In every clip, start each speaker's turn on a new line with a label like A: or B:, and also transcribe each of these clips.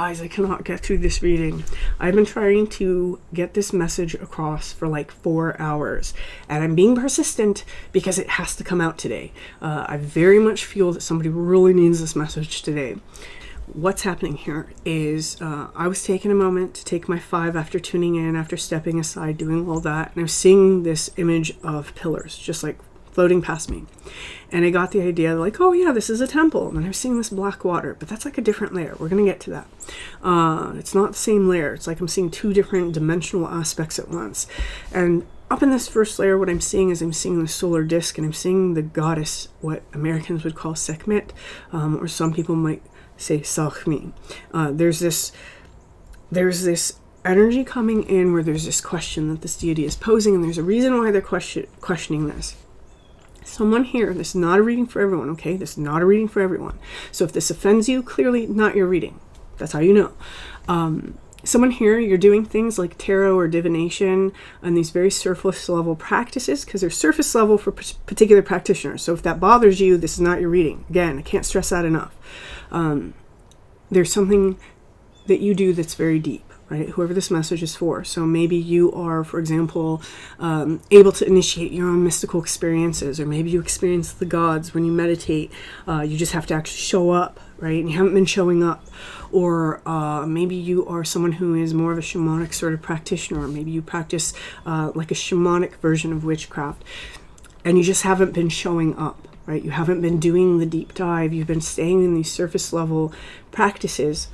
A: Guys, I cannot get through this reading. I've been trying to get this message across for like 4 hours, and I'm being persistent because it has to come out today. I very much feel that somebody really needs this message today. What's happening here is I was taking a moment to take my 5 after tuning in, after stepping aside, doing all that, and I was seeing this image of pillars just like floating past me. And I got the idea like, oh yeah, this is a temple. And I was seeing this black water, but that's like a different layer. We're going to get to that. It's not the same layer. It's like I'm seeing 2 different dimensional aspects at once. And up in this first layer, what I'm seeing is I'm seeing the solar disk, and I'm seeing the goddess, what Americans would call Sekhmet, or some people might say Alchemy. There's this energy coming in where there's this question that this deity is posing, and there's a reason why they're questioning this. Someone here, this is not a reading for everyone, okay? This is not a reading for everyone. So if this offends you, clearly not your reading. That's how you know. Someone here, you're doing things like tarot or divination and these very surface level practices, because they're surface level for particular practitioners. So if that bothers you, this is not your reading. Again, I can't stress that enough. There's something that you do that's very deep. Right? Whoever this message is for. So maybe you are, for example, able to initiate your own mystical experiences, or maybe you experience the gods when you meditate. You just have to actually show up, right? And you haven't been showing up. Or maybe you are someone who is more of a shamanic sort of practitioner, or maybe you practice like a shamanic version of witchcraft, and you just haven't been showing up, right? You haven't been doing the deep dive. You've been staying in these surface level practices.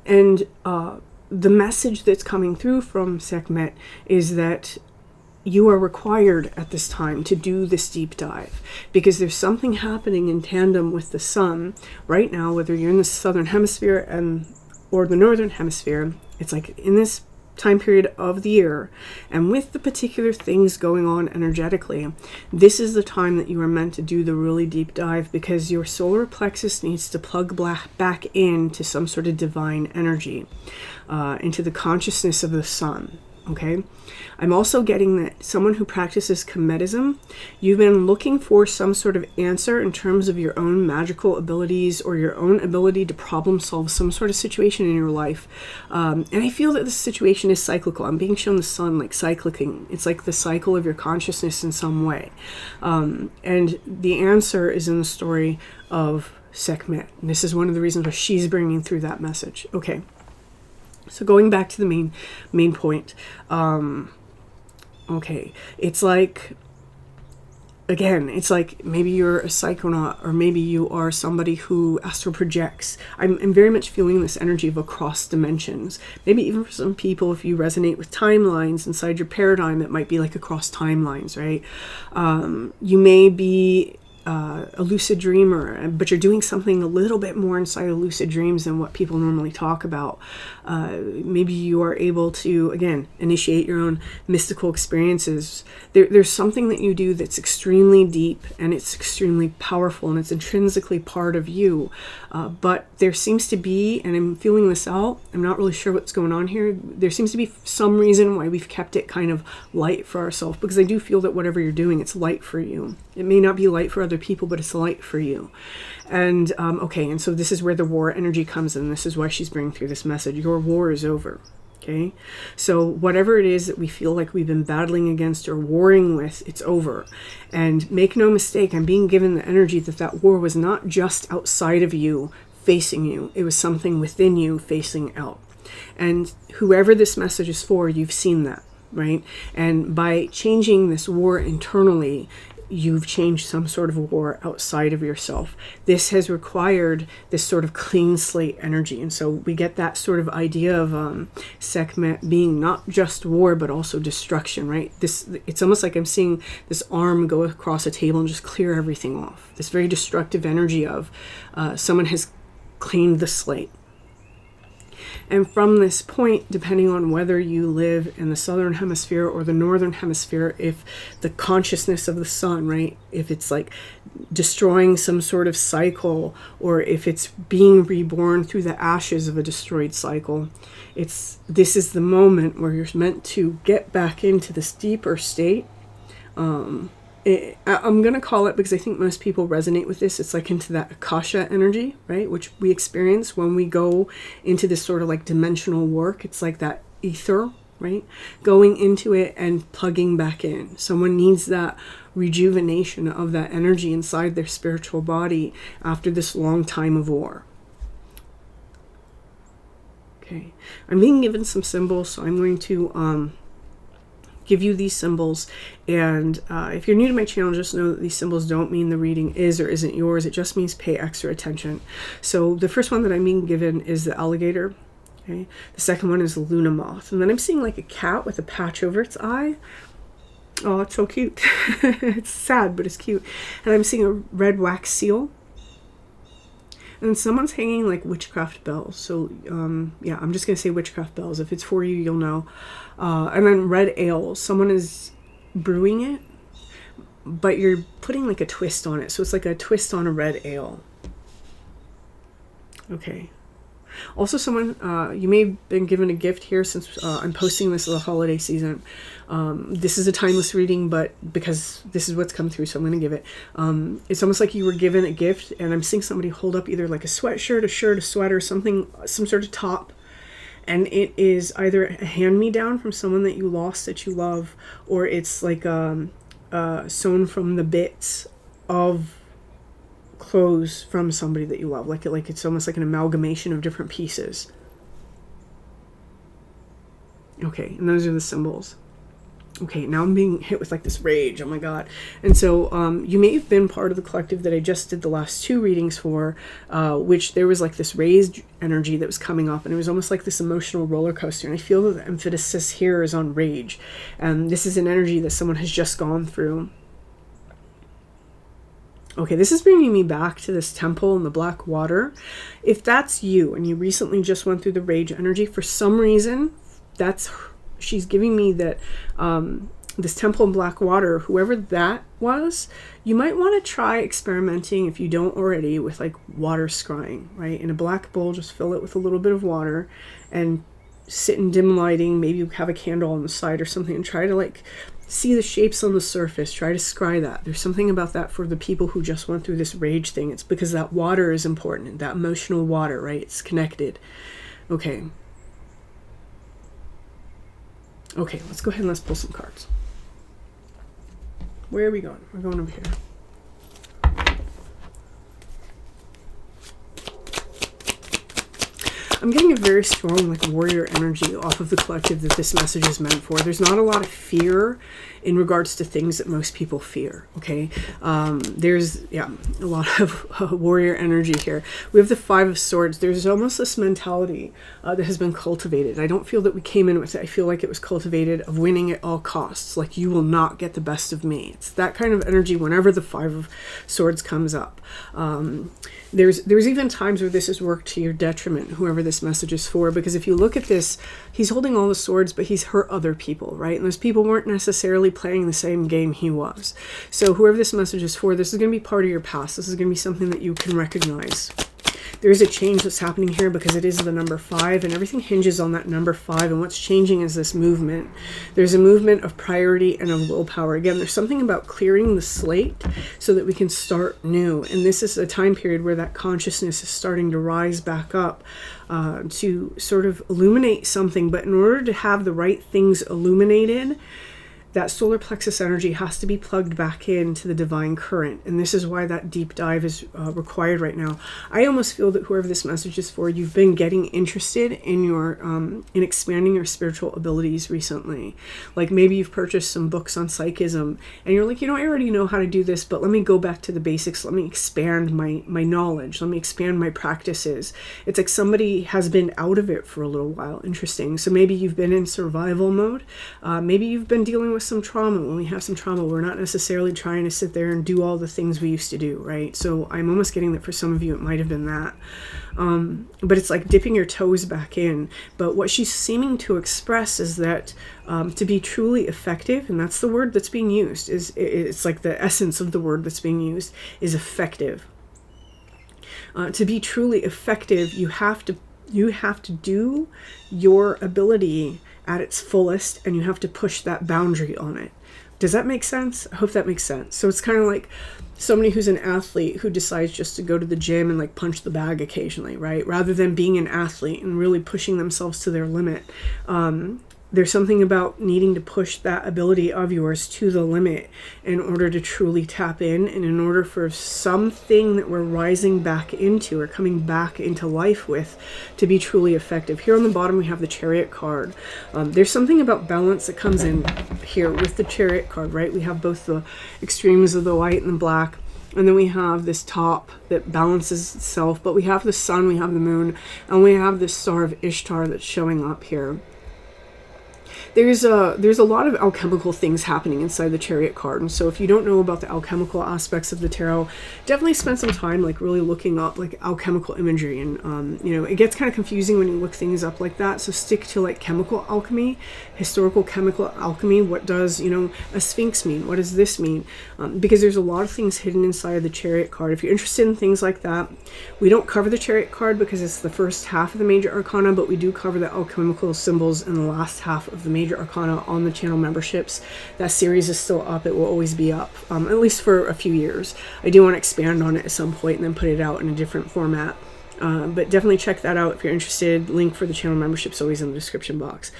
A: And the message that's coming through from Sekhmet is that you are required at this time to do this deep dive, because there's something happening in tandem with the sun right now, whether you're in the southern hemisphere or the northern hemisphere. It's like in this time period of the year, and with the particular things going on energetically, this is the time that you are meant to do the really deep dive, because your solar plexus needs to plug back into some sort of divine energy, into the consciousness of the sun. Okay, I'm also getting that someone who practices Kemetism, you've been looking for some sort of answer in terms of your own magical abilities or your own ability to problem solve some sort of situation in your life. And I feel that this situation is cyclical. I'm being shown the sun like cycling. It's like the cycle of your consciousness in some way. And the answer is in the story of Sekhmet. And this is one of the reasons why she's bringing through that message. Okay. So going back to the main point, okay, it's like, again, it's like maybe you're a psychonaut, or maybe you are somebody who astral projects. I'm very much feeling this energy of across dimensions. Maybe even for some people, if you resonate with timelines inside your paradigm, it might be like across timelines, right? You may be a lucid dreamer, but you're doing something a little bit more inside of lucid dreams than what people normally talk about. Maybe you are able to, again, initiate your own mystical experiences. There's something that you do that's extremely deep, and it's extremely powerful, and it's intrinsically part of you. But there seems to be, and I'm feeling this out, I'm not really sure what's going on here. There seems to be some reason why we've kept it kind of light for ourselves, because I do feel that whatever you're doing, it's light for you. It may not be light for other people, but it's light for you. And okay, and so this is where the war energy comes in. This is why she's bringing through this message. Your war is over. Okay, so whatever it is that we feel like we've been battling against or warring with, it's over. And make no mistake, I'm being given the energy that that war was not just outside of you, facing you. It was something within you facing out. And whoever this message is for, you've seen that, right? And by changing this war internally, you've changed some sort of war outside of yourself. This has required this sort of clean slate energy. And so we get that sort of idea of Sekhmet being not just war, but also destruction, right? It's almost like I'm seeing this arm go across a table and just clear everything off. This very destructive energy of someone has cleaned the slate. And from this point, depending on whether you live in the southern hemisphere or the northern hemisphere, if the consciousness of the sun, right, if it's like destroying some sort of cycle, or if it's being reborn through the ashes of a destroyed cycle, this is the moment where you're meant to get back into this deeper state, I'm going to call it, because I think most people resonate with this, it's like into that Akasha energy, right? Which we experience when we go into this sort of like dimensional work. It's like that ether, right? Going into it and plugging back in. Someone needs that rejuvenation of that energy inside their spiritual body after this long time of war. Okay, I'm being given some symbols, so I'm going to give you these symbols. And if you're new to my channel, just know that these symbols don't mean the reading is or isn't yours. It just means pay extra attention. So the first one that I'm being given is the alligator. Okay, the second one is the Luna moth, and then I'm seeing like a cat with a patch over its eye. Oh, it's so cute. It's sad, but it's cute. And I'm seeing a red wax seal. And someone's hanging like witchcraft bells. So, yeah, I'm just going to say witchcraft bells. If it's for you, you'll know. And then red ale. Someone is brewing it, but you're putting like a twist on it. So it's like a twist on a red ale. Okay. Also, someone, you may have been given a gift here, since I'm posting this as a holiday season. This is a timeless reading, but because this is what's come through, so I'm going to give it. It's almost like you were given a gift, and I'm seeing somebody hold up either like a sweatshirt, a shirt, a sweater, something, some sort of top. And it is either a hand-me-down from someone that you lost that you love, or it's like sewn from the bits of clothes from somebody that you love, like it's almost like an amalgamation of different pieces. Okay, and those are the symbols. Okay, now I'm being hit with like this rage. Oh my god. And so you may have been part of the collective that I just did the last two readings for, which there was like this raised energy that was coming up, and it was almost like this emotional roller coaster. And I feel that the emphasis here is on rage, and this is an energy that someone has just gone through. Okay, this is bringing me back to this temple in the black water. If that's you and you recently just went through the rage energy, for some reason, she's giving me that this temple in black water, whoever that was, you might want to try experimenting, if you don't already, with like water scrying, right? In a black bowl, just fill it with a little bit of water and sit in dim lighting. Maybe you have a candle on the side or something, and try to like see the shapes on the surface. Try to scry that. There's something about that for the people who just went through this rage thing. It's because that water is important, that emotional water, right? It's connected. Okay. Okay, let's go ahead and let's pull some cards. Where are we going? We're going over here. I'm getting a very strong like warrior energy off of the collective that this message is meant for. There's not a lot of fear in regards to things that most people fear, okay? There's, yeah, a lot of warrior energy here. We have the Five of Swords. There's almost this mentality that has been cultivated. I don't feel that we came in with it. I feel like it was cultivated of winning at all costs. Like, you will not get the best of me. It's that kind of energy whenever the Five of Swords comes up. There's even times where this has worked to your detriment, whoever this message is for, because if you look at this, he's holding all the swords, but he's hurt other people, right? And those people weren't necessarily playing the same game he was. So whoever this message is for, this is going to be part of your past. This is going to be something that you can recognize. There is a change that's happening here because it is the number 5, and everything hinges on that number 5, and what's changing is this movement. There's a movement of priority and of willpower. Again, there's something about clearing the slate so that we can start new, and this is a time period where that consciousness is starting to rise back up to sort of illuminate something. But in order to have the right things illuminated, that solar plexus energy has to be plugged back into the divine current. And this is why that deep dive is required right now. I almost feel that whoever this message is for, you've been getting interested in your in expanding your spiritual abilities recently. Like maybe you've purchased some books on psychism and you're like, you know, I already know how to do this, but let me go back to the basics. Let me expand my knowledge. Let me expand my practices. It's like somebody has been out of it for a little while. Interesting. So maybe you've been in survival mode. Maybe you've been dealing with some trauma. When we have some trauma, we're not necessarily trying to sit there and do all the things we used to do, right? So I'm almost getting that for some of you it might have been that. But it's like dipping your toes back in. But what she's seeming to express is that to be truly effective, and that's the word that's being used, it's like the essence of the word that's being used is effective. To be truly effective, you have to do your ability at its fullest, and you have to push that boundary on it. Does that make sense? I hope that makes sense. So it's kind of like somebody who's an athlete who decides just to go to the gym and like punch the bag occasionally, right? Rather than being an athlete and really pushing themselves to their limit. There's something about needing to push that ability of yours to the limit in order to truly tap in, and in order for something that we're rising back into or coming back into life with to be truly effective. Here on the bottom, we have the Chariot card. There's something about balance that comes in here with the Chariot card, right? We have both the extremes of the white and the black. And then we have this top that balances itself, but we have the sun, we have the moon, and we have this Star of Ishtar that's showing up here. There's a lot of alchemical things happening inside the Chariot card, and so if you don't know about the alchemical aspects of the tarot, definitely spend some time like really looking up like alchemical imagery. And you know, it gets kind of confusing when you look things up like that, so stick to like chemical alchemy, historical chemical alchemy. What does, you know, a sphinx mean? What does this mean? Because there's a lot of things hidden inside of the Chariot card. If you're interested in things like that, we don't cover the Chariot card because it's the first half of the Major Arcana, but we do cover the alchemical symbols in the last half of the Major Arcana on the channel memberships. That series is still up. It will always be up, at least for a few years. I do want to expand on it at some point and then put it out in a different format. But definitely check that out if you're interested. Link for the channel membership is always in the description box.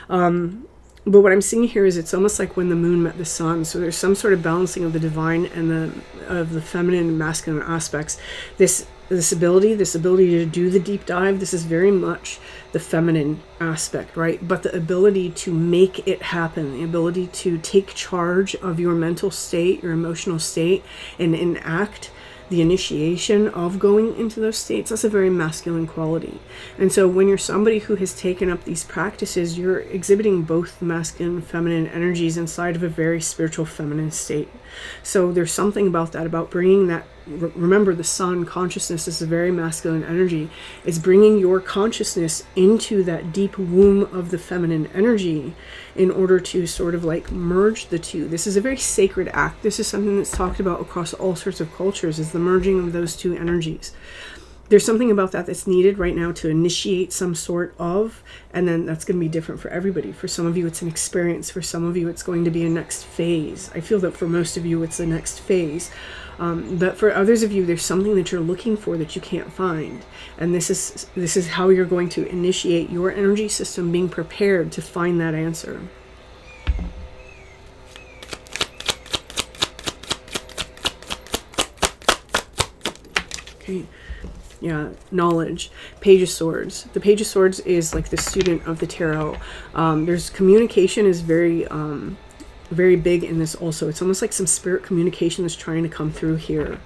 A: But what I'm seeing here is it's almost like when the moon met the sun. So there's some sort of balancing of the divine and the feminine and masculine aspects. This ability to do the deep dive, this is very much the feminine aspect, right? But the ability to make it happen, the ability to take charge of your mental state, your emotional state, and enact the initiation of going into those states, that's a very masculine quality. And so when you're somebody who has taken up these practices, you're exhibiting both the masculine and feminine energies inside of a very spiritual feminine state. So there's something about that, about bringing that. Remember, the sun consciousness is a very masculine energy. It's bringing your consciousness into that deep womb of the feminine energy in order to sort of like merge the two. This is a very sacred act. This is something that's talked about across all sorts of cultures, is the merging of those two energies. There's something about that that's needed right now to initiate some sort of, and then that's going to be different for everybody. For some of you, it's an experience. For some of you, it's going to be a next phase. I feel that for most of you, it's the next phase. But for others of you, there's something that you're looking for that you can't find. And this is how you're going to initiate your energy system being prepared to find that answer. Okay. Yeah, knowledge. Page of Swords. The Page of Swords is like the student of the tarot. There's communication is very big in this also. It's almost like some spirit communication that's trying to come through here.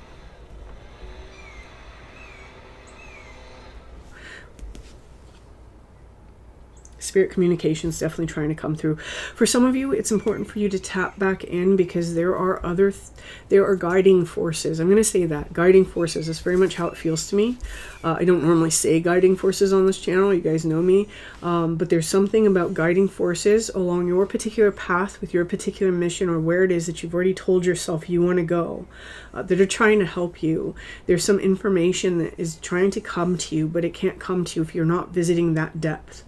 A: Spirit communication is definitely trying to come through. For some of you, it's important for you to tap back in because there are guiding forces. I'm going to say that. Guiding forces. That's very much how it feels to me. I don't normally say guiding forces on this channel. You guys know me. But there's something about guiding forces along your particular path with your particular mission, or where it is that you've already told yourself you want to go, that are trying to help you. There's some information that is trying to come to you, but it can't come to you if you're not visiting that depth.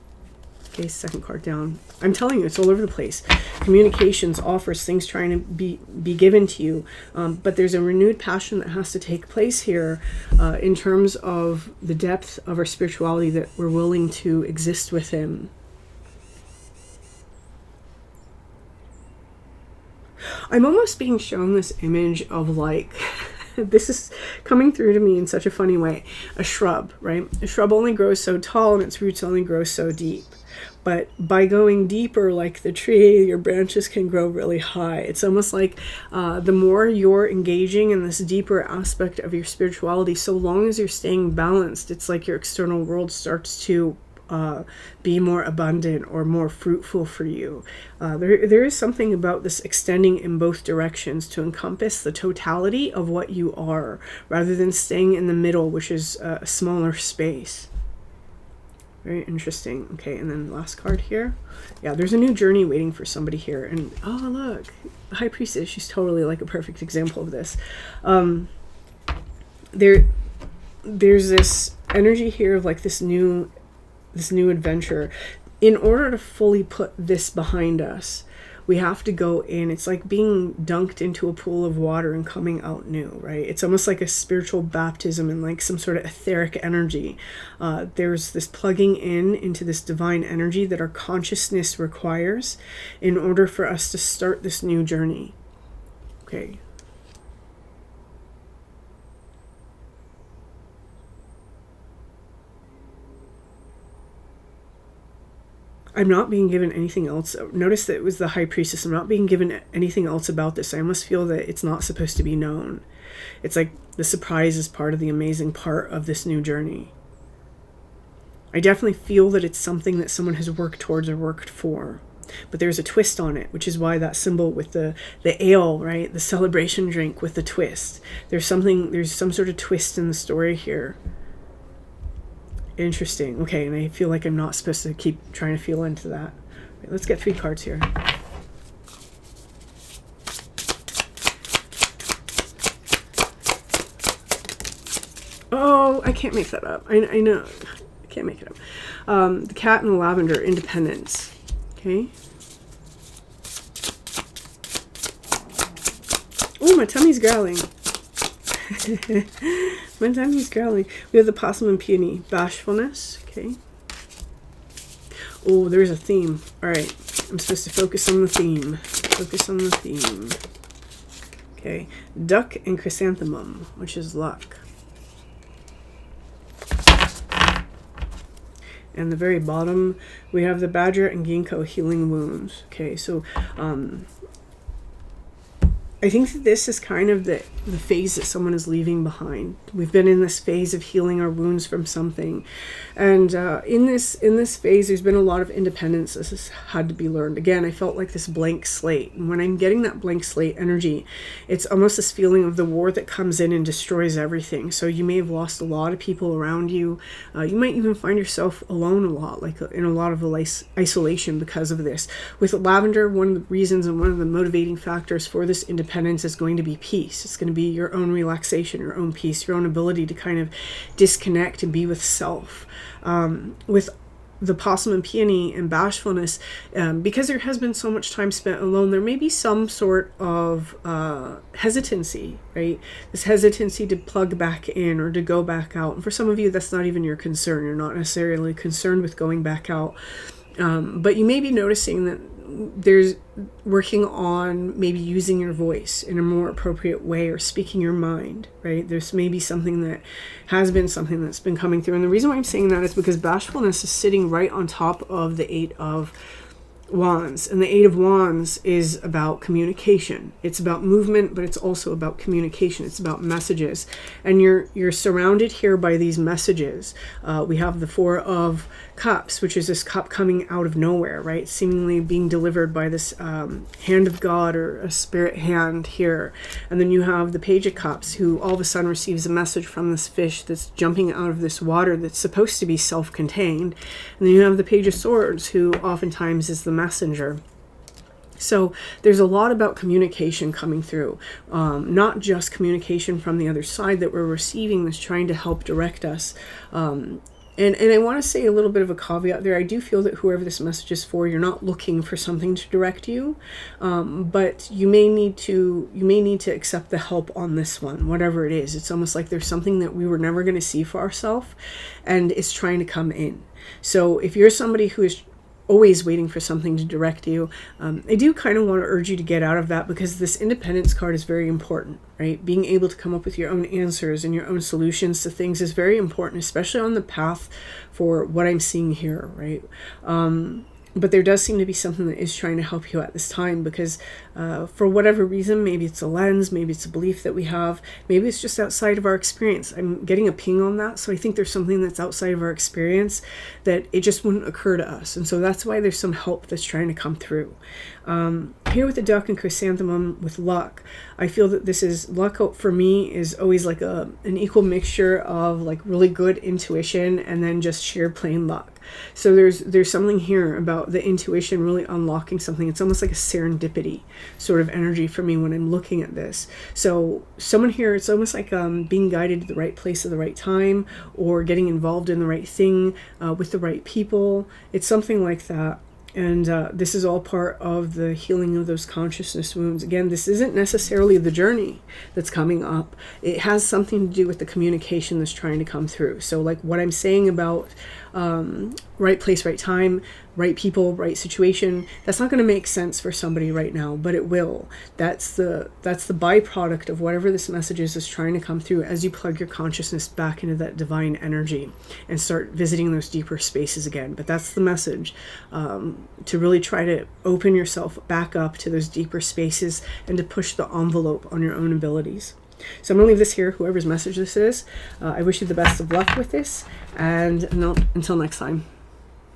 A: Okay, second card down. I'm telling you, it's all over the place. Communications, offers, things trying to be given to you. But there's a renewed passion that has to take place here in terms of the depth of our spirituality that we're willing to exist within. I'm almost being shown this image of like... this is coming through to me in such a funny way. A shrub, right? A shrub only grows so tall and its roots only grow so deep. But by going deeper, like the tree, your branches can grow really high. It's almost like the more you're engaging in this deeper aspect of your spirituality, so long as you're staying balanced, it's like your external world starts to be more abundant or more fruitful for you. There is something about this extending in both directions to encompass the totality of what you are, rather than staying in the middle, which is a smaller space. Very interesting. Okay, and then last card here. Yeah, there's a new journey waiting for somebody here. And oh, look, the High Priestess. She's totally like a perfect example of this. There's this energy here of like this new adventure. In order to fully put this behind us, we have to go in. It's like being dunked into a pool of water and coming out new, right? It's almost like a spiritual baptism and like some sort of etheric energy. There's this plugging in into this divine energy that our consciousness requires in order for us to start this new journey. Okay. I'm not being given anything else. Notice that it was the High Priestess. I'm not being given anything else about this. I almost feel that it's not supposed to be known. It's like the surprise is part of the amazing part of this new journey. I definitely feel that it's something that someone has worked towards or worked for. But there's a twist on it, which is why that symbol with the ale, right? The celebration drink with the twist. There's some sort of twist in the story here. Interesting. Okay, and I feel like I'm not supposed to keep trying to feel into that. Right, let's get 3 cards here. Oh, I can't make that up. I know. I can't make it up. The cat and the lavender, independence. Okay. Oh, my tummy's growling. My tummy's growling. We have the possum and peony, bashfulness. Okay. Oh, there's a theme. All right. I'm supposed to focus on the theme. Focus on the theme. Okay. Duck and chrysanthemum, which is luck. And the very bottom, we have the badger and ginkgo, healing wounds. Okay, so I think that this is kind of the phase that someone is leaving behind. We've been in this phase of healing our wounds from something. And in this phase, there's been a lot of independence that has had to be learned. Again, I felt like this blank slate. And when I'm getting that blank slate energy, it's almost this feeling of the war that comes in and destroys everything. So you may have lost a lot of people around you. You might even find yourself alone a lot, like in a lot of isolation because of this. With lavender, one of the reasons and one of the motivating factors for this independence is going to be peace. It's going to be your own relaxation, your own peace, your own ability to kind of disconnect and be with self. With the possum and peony and bashfulness, because there has been so much time spent alone, there may be some sort of hesitancy, right? This hesitancy to plug back in or to go back out. And for some of you, that's not even your concern. You're not necessarily concerned with going back out. But you may be noticing that there's working on maybe using your voice in a more appropriate way or speaking your mind, right? There's maybe something that has been something that's been coming through. And the reason why I'm saying that is because bashfulness is sitting right on top of the 8 of Wands, and the 8 of Wands is about communication. It's about movement, but it's also about communication. It's about messages, and you're surrounded here by these messages. We have the 4 of Cups, which is this cup coming out of nowhere, right? Seemingly being delivered by this hand of God or a spirit hand here. And then you have the Page of Cups, who all of a sudden receives a message from this fish that's jumping out of this water that's supposed to be self-contained. And then you have the Page of Swords, who oftentimes is the messenger. So there's a lot about communication coming through, not just communication from the other side that we're receiving that's trying to help direct us. And I want to say a little bit of a caveat there. I do feel that whoever this message is for, you're not looking for something to direct you, but you may need to accept the help on this one, whatever it is. It's almost like there's something that we were never going to see for ourselves, and it's trying to come in. So if you're somebody who is always waiting for something to direct you, I do kind of want to urge you to get out of that, because this independence card is very important, right? Being able to come up with your own answers and your own solutions to things is very important, especially on the path for what I'm seeing here, right? But there does seem to be something that is trying to help you at this time, because for whatever reason, maybe it's a lens, maybe it's a belief that we have, maybe it's just outside of our experience. I'm getting a ping on that, so I think there's something that's outside of our experience that it just wouldn't occur to us, and so that's why there's some help that's trying to come through. Here with the duck and chrysanthemum with luck, I feel that this is luck for me is always like an equal mixture of like really good intuition and then just sheer plain luck. So there's something here about the intuition really unlocking something. It's almost like a serendipity sort of energy for me when I'm looking at this. So someone here, it's almost like being guided to the right place at the right time, or getting involved in the right thing with the right people. It's something like that. And this is all part of the healing of those consciousness wounds. Again, this isn't necessarily the journey that's coming up. It has something to do with the communication that's trying to come through. So like what I'm saying about right place, right time, right people, right situation, that's not going to make sense for somebody right now, but it will. That's the byproduct of whatever this message is trying to come through as you plug your consciousness back into that divine energy and start visiting those deeper spaces again. But that's the message, to really try to open yourself back up to those deeper spaces and to push the envelope on your own abilities. So I'm going to leave this here, whoever's message this is. I wish you the best of luck with this, and until next time.